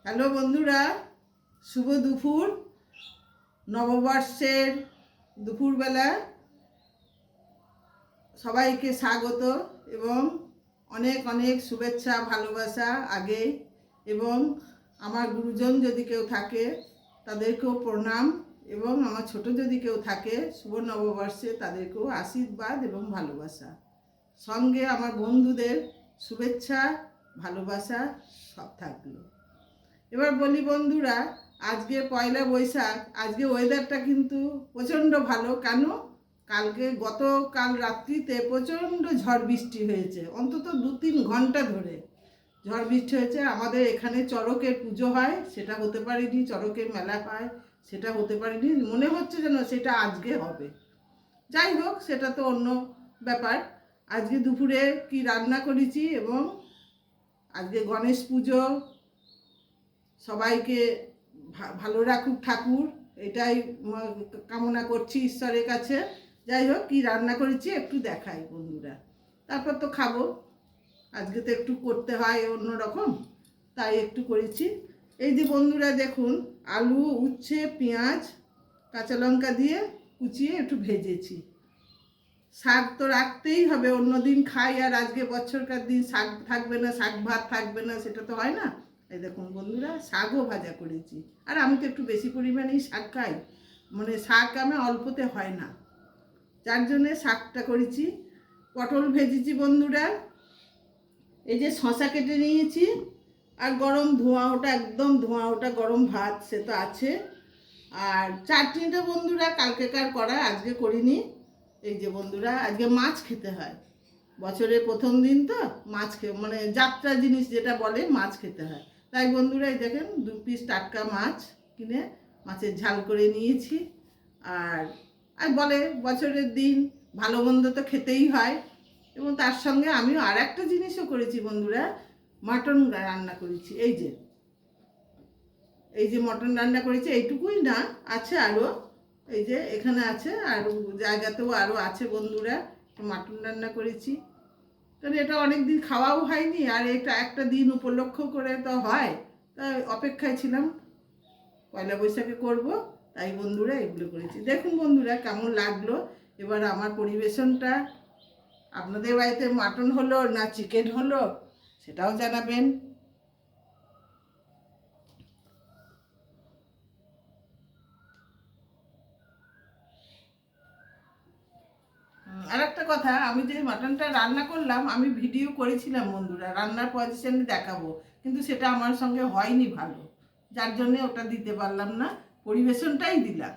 Hello বন্ধুরা, শুভ দুপুর। নববর্ষের দুপুরবেলা সবাইকে স্বাগত এবং অনেক অনেক শুভেচ্ছা ভালোবাসা আগে। এবং আমার গুরুজন যদি কেউ থাকে তাদেরকেও প্রণাম, এবং আমার ছোট যদি কেউ থাকে শুভ নববর্ষে তাদেরকেও আশীর্বাদ এবং ভালোবাসা। সঙ্গে আমার বন্ধুদের শুভেচ্ছা ভালোবাসা সব থাকলো। এবার বলি বন্ধুরা, আজকে পয়লা বৈশাখ, আজকে ওয়েদারটা কিন্তু প্রচণ্ড ভালো। কেন? গতকাল রাত্রিতে প্রচণ্ড ঝড় বৃষ্টি হয়েছে, অন্তত 2-3 ঘন্টা ধরে ঝড় বৃষ্টি হয়েছে। আমাদের এখানে চড়কের পুজো হয়, সেটা হতে পারেনি। চড়কের মেলা হয়, সেটা হতে পারেনি। মনে হচ্ছে যেন সেটা আজকে হবে। যাই হোক, সেটা তো অন্য ব্যাপার। আজকে দুপুরে কি রান্না করেছি, এবং আজকে গণেশ পুজো, সবাইকে ভালো রাখুক ঠাকুর, এটাই কামনা করছি ঈশ্বরের কাছে। যাই হোক, কী রান্না করেছি একটু দেখাই বন্ধুরা, তারপর তো খাবো। আজকে তো একটু করতে হয় অন্যরকম, তাই একটু করেছি। এই যে বন্ধুরা দেখুন, আলু, উচ্ছে, পেঁয়াজ, কাঁচা লঙ্কা দিয়ে কুচিয়ে একটু ভেজেছি। শাক তো রাখতেই হবে, অন্যদিন খাই আর আজকে বছরকার দিন শাক থাকবে না, শাক ভাত থাকবে না, সেটা তো হয় না। এই দেখুন বন্ধুরা, শাকও ভাজা করেছি। আর আমি তো একটু বেশি পরিমাণেই শাক খাই, মানে শাক আমার অল্পতে হয় না, যার জন্যে শাকটা করেছি। পটল ভেজেছি বন্ধুরা। এই যে শশা কেটে নিয়েছি, আর গরম ধোঁয়া ওটা, একদম ধোঁয়া ওটা গরম ভাত সে তো আছে। আর চাটনিটা বন্ধুরা কালকেকার করা, আজকে করিনি। এই যে বন্ধুরা, আজকে মাছ খেতে হয়, বছরের প্রথম দিন তো মাছ মানে যাত্রা জিনিস যেটা বলে, মাছ খেতে হয়। তাই বন্ধুরা এই দেখেন 2 পিস টাটকা মাছ কিনে মাছের ঝাল করে নিয়েছি। আর আর বলে বছরের দিন ভালো মন্দ তো খেতেই হয়। এবং তার সঙ্গে আমিও আর একটা জিনিসও করেছি বন্ধুরা, মাটন রান্না করেছি। এই যে মটন রান্না করেছি, এইটুকুই না, আছে আরও। এই যে এখানে আছে, আর জায়গাতেও আরও আছে বন্ধুরা। মাটন রান্না করেছি, কারণ এটা অনেক দিন খাওয়াও হয়নি, আর এটা একটা দিন উপলক্ষ করে তো হয়, তাই অপেক্ষায় ছিলাম পয়লা বৈশাখে করব, তাই বন্ধুরা এগুলো করেছি। দেখুন বন্ধুরা কেমন লাগলো এবার আমার পরিবেশনটা। আপনাদের বাড়িতে মাটন হলো না চিকেন হলো, সেটাও জানাবেন। আর একটা কথা, আমি যে মাটনটা রান্না করলাম, আমি ভিডিও করেছিলাম বন্ধুরা, রান্নার পজিশনে দেখাবো, কিন্তু সেটা আমার সঙ্গে হয়নি ভালো, যার জন্যে ওটা দিতে পারলাম না, পরিবেশনটাই দিলাম।